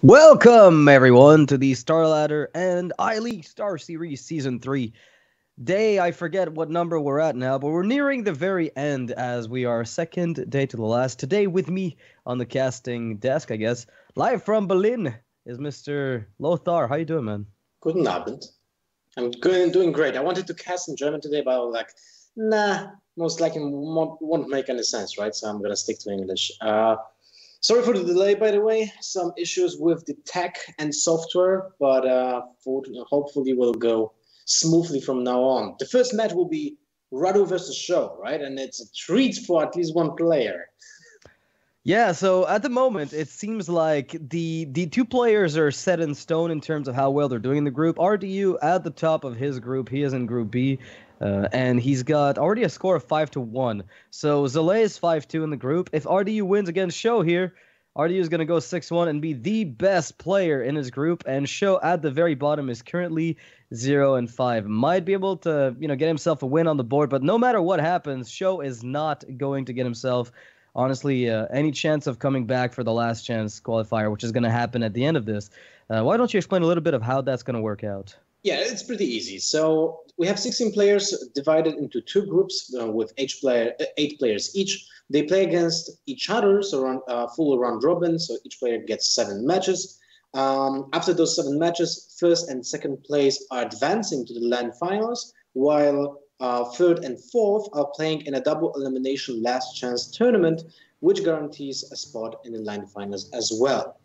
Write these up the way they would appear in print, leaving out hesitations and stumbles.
Welcome, everyone, to the StarLadder and StarSeries Season 3. I forget what number we're at now, but we're nearing the very end as we are second day to the last. Today with me on the casting desk, I guess, live from Berlin, is Mr. Lothar. How you doing, man? Guten Abend. I'm good, doing great. I wanted to cast in German today, but I was like, nah, most likely won't make any sense, right? So I'm going to stick to English. Sorry for the delay, by the way. Some issues with the tech and software, but hopefully will go smoothly from now on. The first match will be RDU versus SjoW, right? And it's a treat for at least one player. Yeah, so at the moment, it seems like the two players are set in stone in terms of how well they're doing in the group. RDU at the top of his group. He is in Group B, and he's got already a score of 5-1. So SjoW is 5-2 in the group. If RDU wins against SjoW here, RDU is going to go 6-1 and be the best player in his group. And SjoW at the very bottom is currently 0-5. Might be able to, get himself a win on the board, but no matter what happens, SjoW is not going to get himself, honestly, any chance of coming back for the last chance qualifier, which is going to happen at the end of this. Why don't you explain a little bit of how that's going to work out? Yeah, it's pretty easy. So we have 16 players divided into two groups with 8 players each. They play against each other, so full round robin. So each player gets 7 matches. After those 7 matches, first and second place are advancing to the LAN finals, while third and fourth are playing in a double elimination last chance tournament, which guarantees a spot in the LAN finals as well.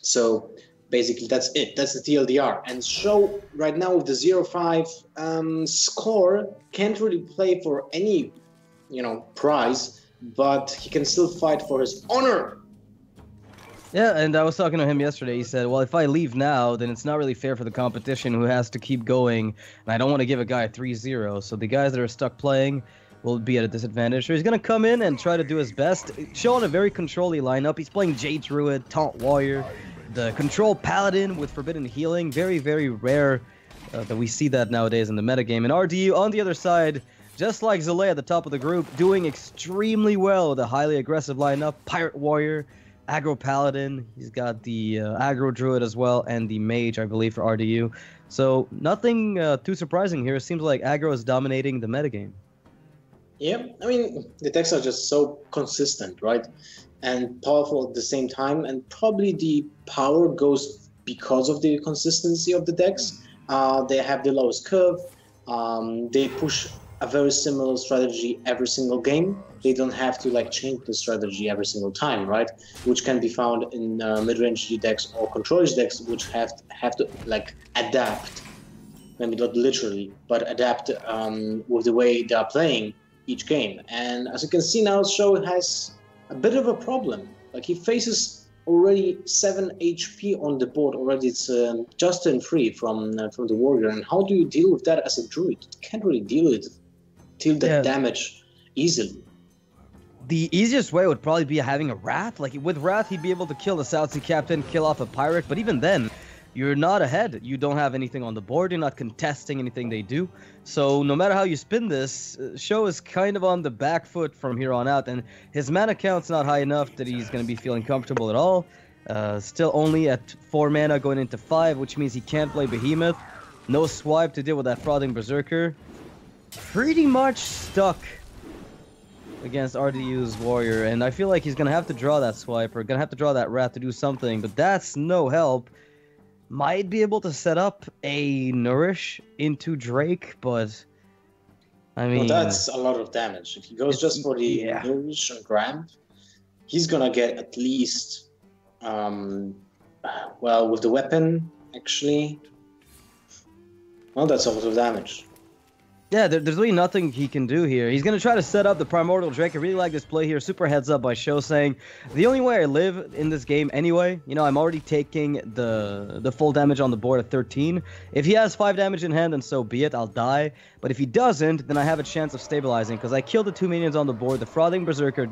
So basically, that's it. That's the TLDR. And SjoW right now with the 0-5 score can't really play for any, prize, but he can still fight for his honor. Yeah, and I was talking to him yesterday. He said, well, if I leave now, then it's not really fair for the competition who has to keep going, and I don't want to give a guy 3-0. So the guys that are stuck playing will be at a disadvantage. So he's going to come in and try to do his best. Showing a very control-y lineup. He's playing Druid, Taunt Warrior, the control Paladin with Forbidden Healing. Very, very rare that we see that nowadays in the metagame. And RDU on the other side, just like SjoW at the top of the group, doing extremely well with a highly aggressive lineup. Pirate Warrior, Aggro Paladin. He's got the Aggro Druid as well, and the Mage, I believe, for RDU. So nothing too surprising here. It seems like Aggro is dominating the metagame. Yeah, I mean, the decks are just so consistent, right? And powerful at the same time. And probably the power goes because of the consistency of the decks. They have the lowest curve. They push a very similar strategy every single game. They don't have to change the strategy every single time, right? Which can be found in mid-range decks or controllers decks, which have to adapt, maybe not literally, but adapt with the way they are playing each game. And as you can see now, SjoW has a bit of a problem. He faces already 7 HP on the board already. It's just turned free from the warrior. And how do you deal with that as a druid? You can't really deal that damage easily. The easiest way would probably be having a Wrath. With Wrath, he'd be able to kill the South Sea Captain, kill off a pirate, but even then, you're not ahead. You don't have anything on the board. You're not contesting anything they do. So no matter how you spin this, SjoW is kind of on the back foot from here on out, and his mana count's not high enough that he's going to be feeling comfortable at all. Still only at 4 mana going into 5, which means he can't play Behemoth. No swipe to deal with that Frothing Berserker. Pretty much stuck against RDU's Warrior, and I feel like he's going to have to draw that swipe, or going to have to draw that Wrath to do something, but that's no help. Might be able to set up a Nourish into Drake, but I mean... Well, that's a lot of damage. If he goes just for the Nourish and Gram, he's going to get at least, well, with the weapon, actually, well, that's a lot of damage. Yeah, there's really nothing he can do here. He's going to try to set up the Primordial Drake. I really like this play here. Super heads up by SjoW saying, the only way I live in this game anyway, I'm already taking the full damage on the board at 13. If he has 5 damage in hand, then so be it. I'll die. But if he doesn't, then I have a chance of stabilizing because I killed the 2 minions on the board. The Frothing Berserker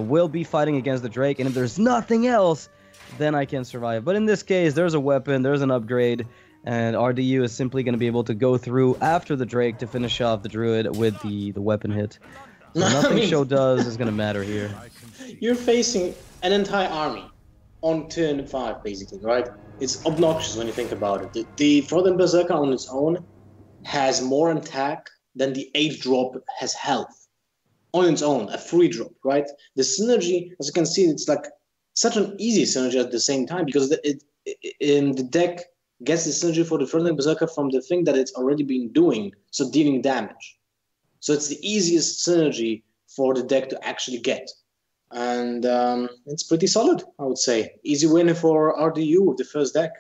will be fighting against the Drake. And if there's nothing else, then I can survive. But in this case, there's a weapon. There's an upgrade. And RDU is simply going to be able to go through after the Drake to finish off the Druid with the weapon hit. So nothing SjoW does is going to matter here. You're facing an entire army on turn 5, basically, right? It's obnoxious when you think about it. The Frozen Berserker on its own has more attack than the 8 drop has health. On its own, a free drop, right? The synergy, as you can see, it's like such an easy synergy at the same time because the deck gets the synergy for the Frozen Berserker from the thing that it's already been doing, so dealing damage. So it's the easiest synergy for the deck to actually get. And it's pretty solid, I would say. Easy win for RDU with the first deck.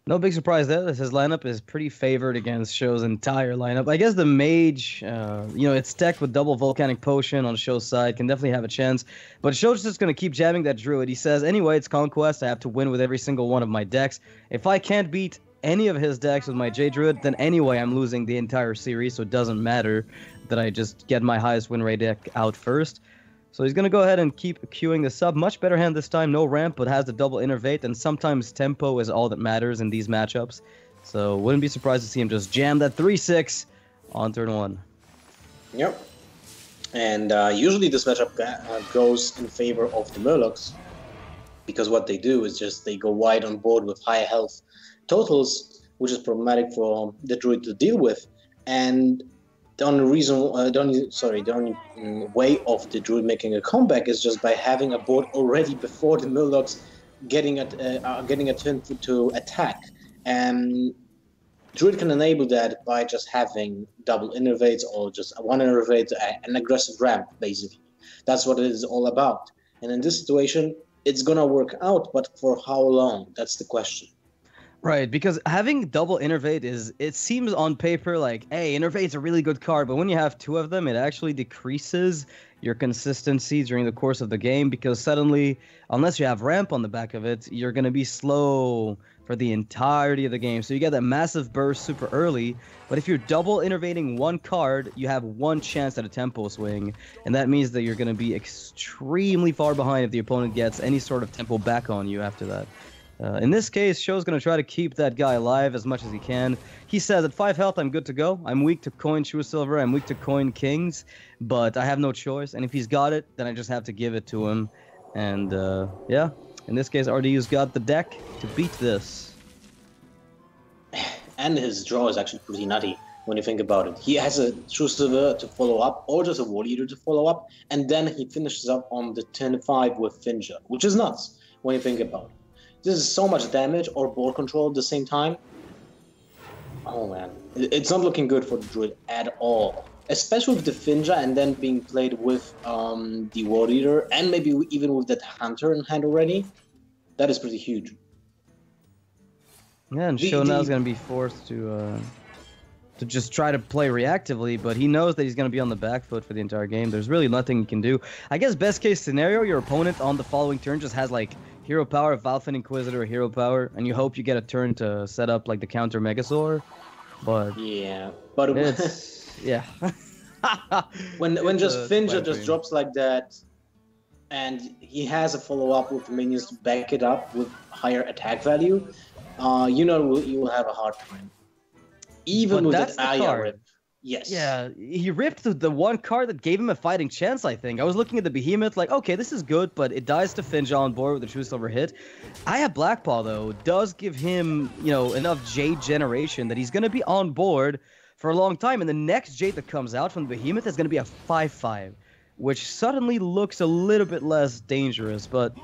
No big surprise there. His lineup is pretty favored against SjoW's entire lineup. I guess the Mage, it's decked with double Volcanic Potion on SjoW's side, can definitely have a chance. But SjoW's just going to keep jamming that Druid. He says, anyway, it's Conquest. I have to win with every single one of my decks. If I can't beat any of his decks with my J-Druid, then anyway, I'm losing the entire series, so it doesn't matter that I just get my highest win rate deck out first. So he's going to go ahead and keep queuing this up. Much better hand this time. No ramp, but has the double innervate, and sometimes tempo is all that matters in these matchups. So wouldn't be surprised to see him just jam that 3-6 on turn 1. Yep. And usually this matchup goes in favor of the Murlocs, because what they do is just they go wide on board with high health totals, which is problematic for the Druid to deal with. And the only way of the Druid making a comeback is just by having a board already before the Murlocs getting a turn to attack. And Druid can enable that by just having double innervates or just one innervate, an aggressive ramp, basically. That's what it is all about. And in this situation, it's gonna work out, but for how long? That's the question. Right, because having double innervate it seems on paper like, hey, innervate's a really good card, but when you have 2 of them, it actually decreases your consistency during the course of the game, because suddenly, unless you have ramp on the back of it, you're going to be slow for the entirety of the game. So you get that massive burst super early, but if you're double innervating one card, you have 1 chance at a tempo swing, and that means that you're going to be extremely far behind if the opponent gets any sort of tempo back on you after that. In this case, SjoW's going to try to keep that guy alive as much as he can. He says, at 5 health, I'm good to go. I'm weak to coin True Silver. I'm weak to coin Kings. But I have no choice. And if he's got it, then I just have to give it to him. And, yeah. In this case, RDU's got the deck to beat this. And his draw is actually pretty nutty when you think about it. He has a True Silver to follow up, or just a War Eater to follow up. And then he finishes up on the turn 5 with Finja, which is nuts when you think about it. This is so much damage or board control at the same time. Oh man, it's not looking good for the Druid at all. Especially with the Finja and then being played with the War Eater and maybe even with that Hunter in hand already. That is pretty huge. Yeah, and SjoW now is going to be forced to just try to play reactively, but he knows that he's going to be on the back foot for the entire game. There's really nothing he can do. I guess best case scenario, your opponent on the following turn just has like Hero Power, Valfin Inquisitor, Hero Power, and you hope you get a turn to set up like the counter Megasaur. But yeah, but it's yeah. when just Finja just drops like that, and he has a follow up with the minions to back it up with higher attack value, you will have a hard time. Even with that Aya rip. Yes. Yeah, he ripped the one card that gave him a fighting chance, I think. I was looking at the Behemoth like, okay, this is good, but it dies to Finja on board with the True Silver hit. Aya Blackpaw, though, does give him, enough Jade generation that he's going to be on board for a long time. And the next Jade that comes out from the Behemoth is going to be a 5/5, which suddenly looks a little bit less dangerous. But,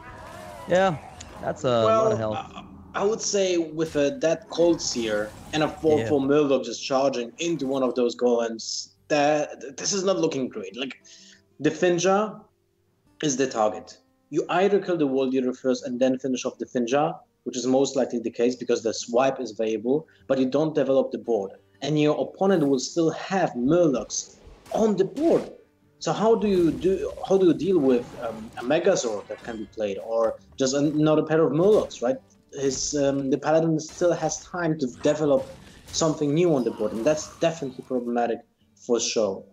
yeah, that's a lot of health. I would say with that Cold Seer and a 4/4 Murloc just charging into one of those golems, this is not looking great. Like, the Finja is the target. You either kill the World Eater first and then finish off the Finja, which is most likely the case because the swipe is variable, but you don't develop the board. And your opponent will still have Murlocs on the board. So how do you deal with a Megazord that can be played, or just another pair of Murlocs, right? The Paladin still has time to develop something new on the board, and that's definitely problematic for SjoW.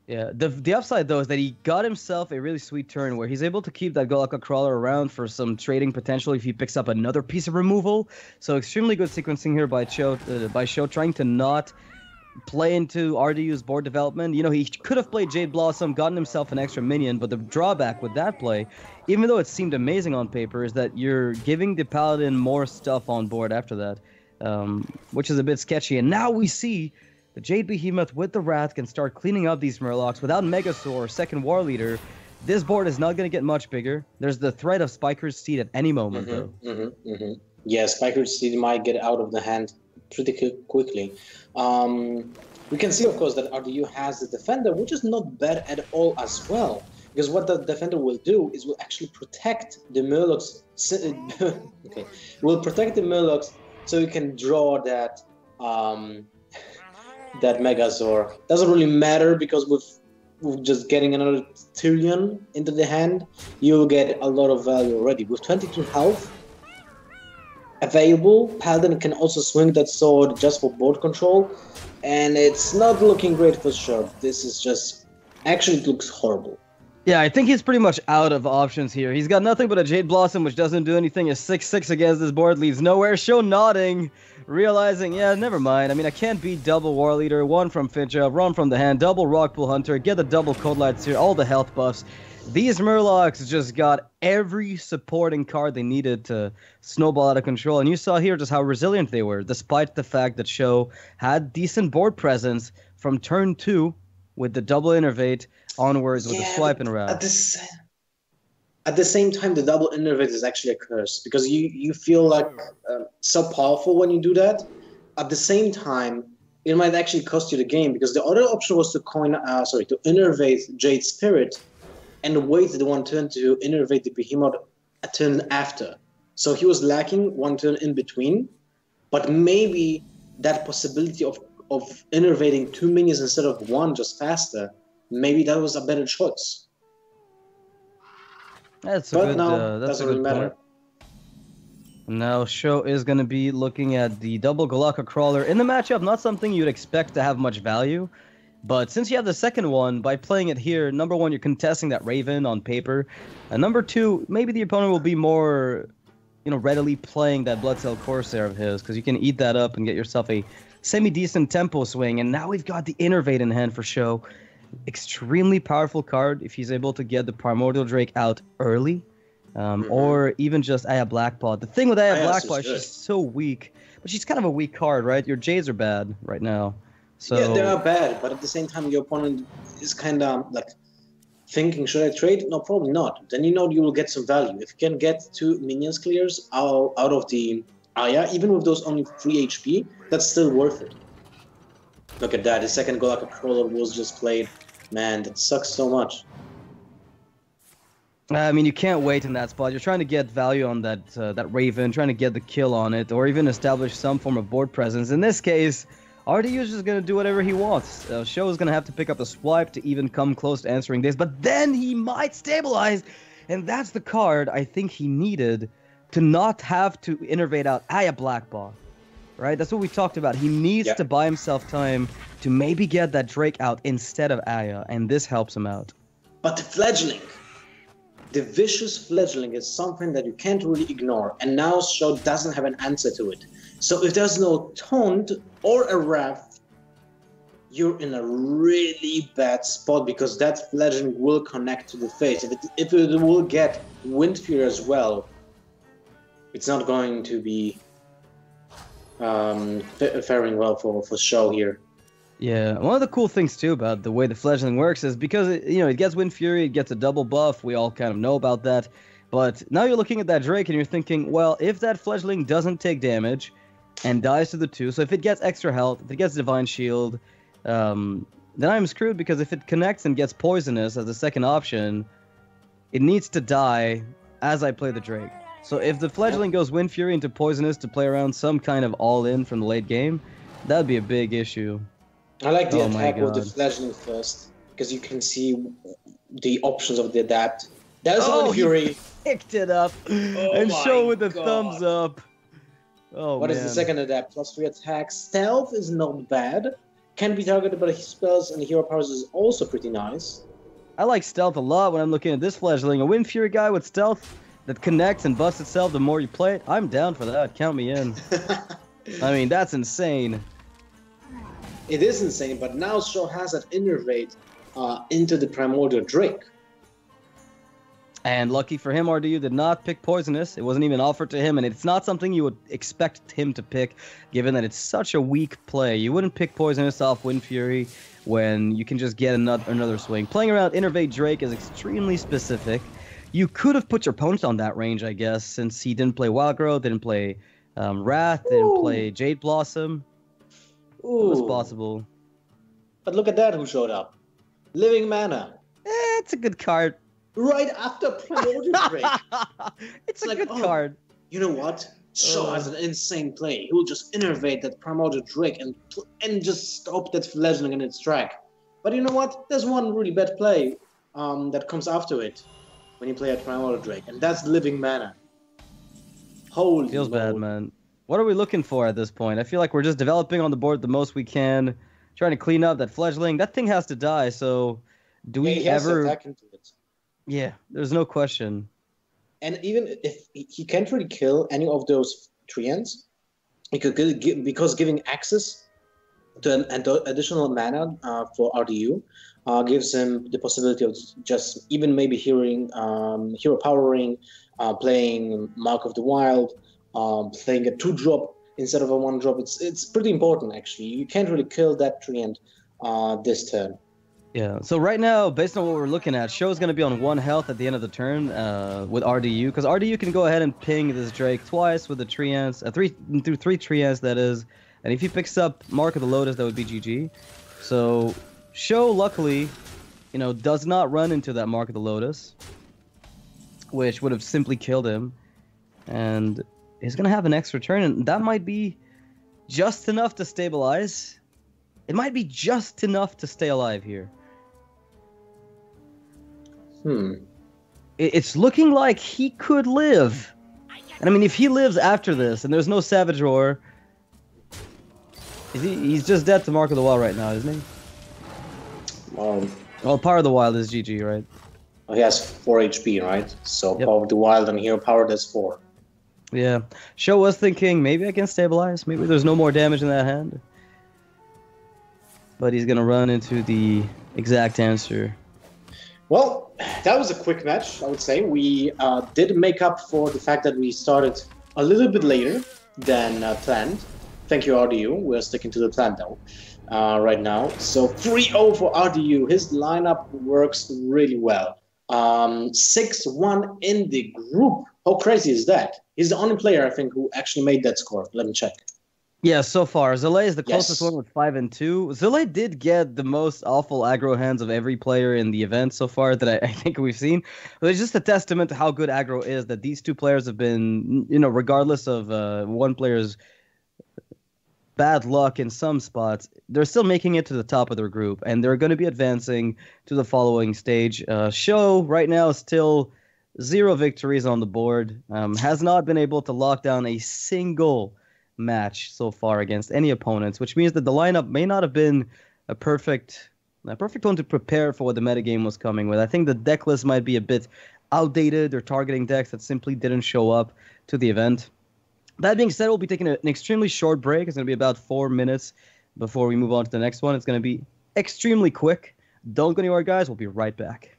Yeah, the upside though is that he got himself a really sweet turn where he's able to keep that Golakka Crawler around for some trading potential if he picks up another piece of removal. So extremely good sequencing here by SjoW, trying to not play into RDU's board development. You know, he could have played Jade Blossom, gotten himself an extra minion, but the drawback with that play, even though it seemed amazing on paper, is that you're giving the Paladin more stuff on board after that, which is a bit sketchy. And now we see the Jade Behemoth with the Wrath can start cleaning up these Murlocs without Megasaur or second War Leader. This board is not going to get much bigger. There's the threat of Spiker's Steed at any moment, though. Yeah, Spiker's Steed might get out of the hand pretty quickly. We can see, of course, that RDU has the Defender, which is not bad at all as well. Because what the Defender will do is will actually protect the Murlocs. Okay, will protect the Murlocs so you can draw that that Megazord. Doesn't really matter because with just getting another Tyrion into the hand, you'll get a lot of value already. With 22 health available, Paladin can also swing that sword just for board control, and it's not looking great for sure. This is just... Actually, it looks horrible. Yeah, I think he's pretty much out of options here. He's got nothing but a Jade Blossom, which doesn't do anything. A 6/6 against this board leads nowhere. SjoW nodding, realizing, yeah, never mind. I mean, I can't beat double War Leader, one from Fincha, run from the hand, double Rockpool Hunter, get the double Cold Lights here, all the health buffs. These Murlocs just got every supporting card they needed to snowball out of control. And you saw here just how resilient they were, despite the fact that SjoW had decent board presence from turn 2 with the double Innervate onwards with the swipe and route. At the same time, the double Innervate is actually a curse because you feel like so powerful when you do that. At the same time, it might actually cost you the game because the other option was to to Innervate Jade Spirit and wait the one turn to Innervate the Behemoth a turn after. So he was lacking one turn in between, but maybe that possibility of innervating 2 minions instead of 1 just faster, maybe that was a better choice. That's a good point. Now SjoW is going to be looking at the double Galaka Crawler in the matchup. Not something you'd expect to have much value, but since you have the second one, by playing it here, number 1, you're contesting that Raven on paper, and number 2, maybe the opponent will be more, readily playing that Bloodsail Corsair of his, because you can eat that up and get yourself a semi-decent tempo swing. And now we've got the Innervate in hand for SjoW. Extremely powerful card if he's able to get the Primordial Drake out early, or even just Aya Blackpaw. The thing with Aya Blackpaw is she's so weak, but she's kind of a weak card, right? Your Jades are bad right now. So yeah, they are bad, but at the same time, your opponent is kind of like thinking, should I trade? No, probably not. Then you will get some value. If you can get 2 minions clears out of the Aya, even with those only 3 HP, that's still worth it. Look at that, the second Galaka Crawler was just played. Man, that sucks so much. I mean, you can't wait in that spot. You're trying to get value on that Raven, trying to get the kill on it, or even establish some form of board presence. In this case, RDU is just going to do whatever he wants. SjoW is going to have to pick up a swipe to even come close to answering this, but then he might stabilize, and that's the card I think he needed to not have to innervate out Aya Blackpaw. Right? That's what we talked about. He needs to buy himself time to maybe get that Drake out instead of Aya, and this helps him out. But the fledgling, the vicious fledgling is something that you can't really ignore, and now SjoW doesn't have an answer to it. So if there's no Taunt or a Wrath, you're in a really bad spot because that fledgling will connect to the face. If it will get Windfury as well, it's not going to be faring well for SjoW here. Yeah, one of the cool things too about the way the fledgling works is because it gets Windfury, it gets a double buff. We all kind of know about that. But now you're looking at that Drake and you're thinking, well, if that fledgling doesn't take damage and dies to the 2, so if it gets extra health, if it gets Divine Shield, then I'm screwed because if it connects and gets poisonous as the second option, it needs to die as I play the Drake. So if the fledgling goes Windfury into poisonous to play around some kind of all-in from the late game, that'd be a big issue. I like the attack with the fledgling first, because you can see the options of the adapt. There's Windfury. He picked it up and SjoW with the thumbs up. What is the second adapt? +3 attack. Stealth is not bad. Can be targeted by his spells and hero powers is also pretty nice. I like stealth a lot when I'm looking at this fledgling. A Windfury guy with stealth that connects and busts itself the more you play it, I'm down for that. Count me in. I mean, that's insane. It is insane, but now SjoW has that innervate into the Primordial Drake. And lucky for him, RDU did not pick Poisonous. It wasn't even offered to him, and it's not something you would expect him to pick, given that it's such a weak play. You wouldn't pick Poisonous off Wind Fury when you can just get another swing. Playing around Innervate Drake is extremely specific. You could have put your opponent on that range, I guess, since he didn't play Wild Growth, didn't play Wrath, didn't play Jade Blossom. Ooh. It was possible. But look at that, who showed up. Living Mana. It's a good card. Right after Primordial Drake. It's a good card. You know what? SjoW has an insane play. He will just innervate that Primordial Drake and just stop that fledgling in its track. But you know what? There's one really bad play that comes after it when you play a Primordial Drake, and that's Living Mana. Holy Feels bad, man. What are we looking for at this point? I feel like we're just developing on the board the most we can, trying to clean up that fledgling. That thing has to die, so do we ever... attack into it. Yeah, there's no question. And even if he can't really kill any of those treants, he could because giving access to an additional mana for RDU gives him the possibility of just even maybe hero powering, playing Mark of the Wild, playing a 2-drop instead of a 1-drop. It's pretty important, actually. You can't really kill that treant this turn. Yeah, so right now, based on what we're looking at, SjoW is going to be on 1 health at the end of the turn with RDU, because RDU can go ahead and ping this Drake twice with the treants, through 3 treants, that is, and if he picks up Mark of the Lotus, that would be GG. So SjoW, luckily, does not run into that Mark of the Lotus, which would have simply killed him, and he's going to have an extra turn, and that might be just enough to stabilize. It might be just enough to stay alive here. It's looking like he could live. And I mean, if he lives after this and there's no Savage Roar, he's just dead to Mark of the Wild right now, isn't he? Well, Power of the Wild is GG, right? Well, he has 4 HP, right? So Power of the Wild and Hero Power, that's 4. Yeah. SjoW was thinking, maybe I can stabilize. Maybe there's no more damage in that hand. But he's going to run into the exact answer. Well, that was a quick match, I would say. We did make up for the fact that we started a little bit later than planned. Thank you, RDU. We're sticking to the plan, though, right now. So 3-0 for RDU. His lineup works really well. 6-1 in the group. How crazy is that? He's the only player, I think, who actually made that score. Let me check. Yeah, so far. Zele is the closest one with 5-2. Zele did get the most awful aggro hands of every player in the event so far that I think we've seen. But it's just a testament to how good aggro is that these two players have been, regardless of one player's bad luck in some spots, they're still making it to the top of their group, and they're going to be advancing to the following stage. SjoW right now is still 0 victories on the board, has not been able to lock down a single match so far against any opponents, which means that the lineup may not have been a perfect one to prepare for what the metagame was coming with. I think the deck list might be a bit outdated. They're targeting decks that simply didn't show up to the event. That being said, we'll be taking an extremely short break. It's going to be about 4 minutes before we move on to the next one. It's going to be extremely quick. Don't go anywhere, guys. We'll be right back.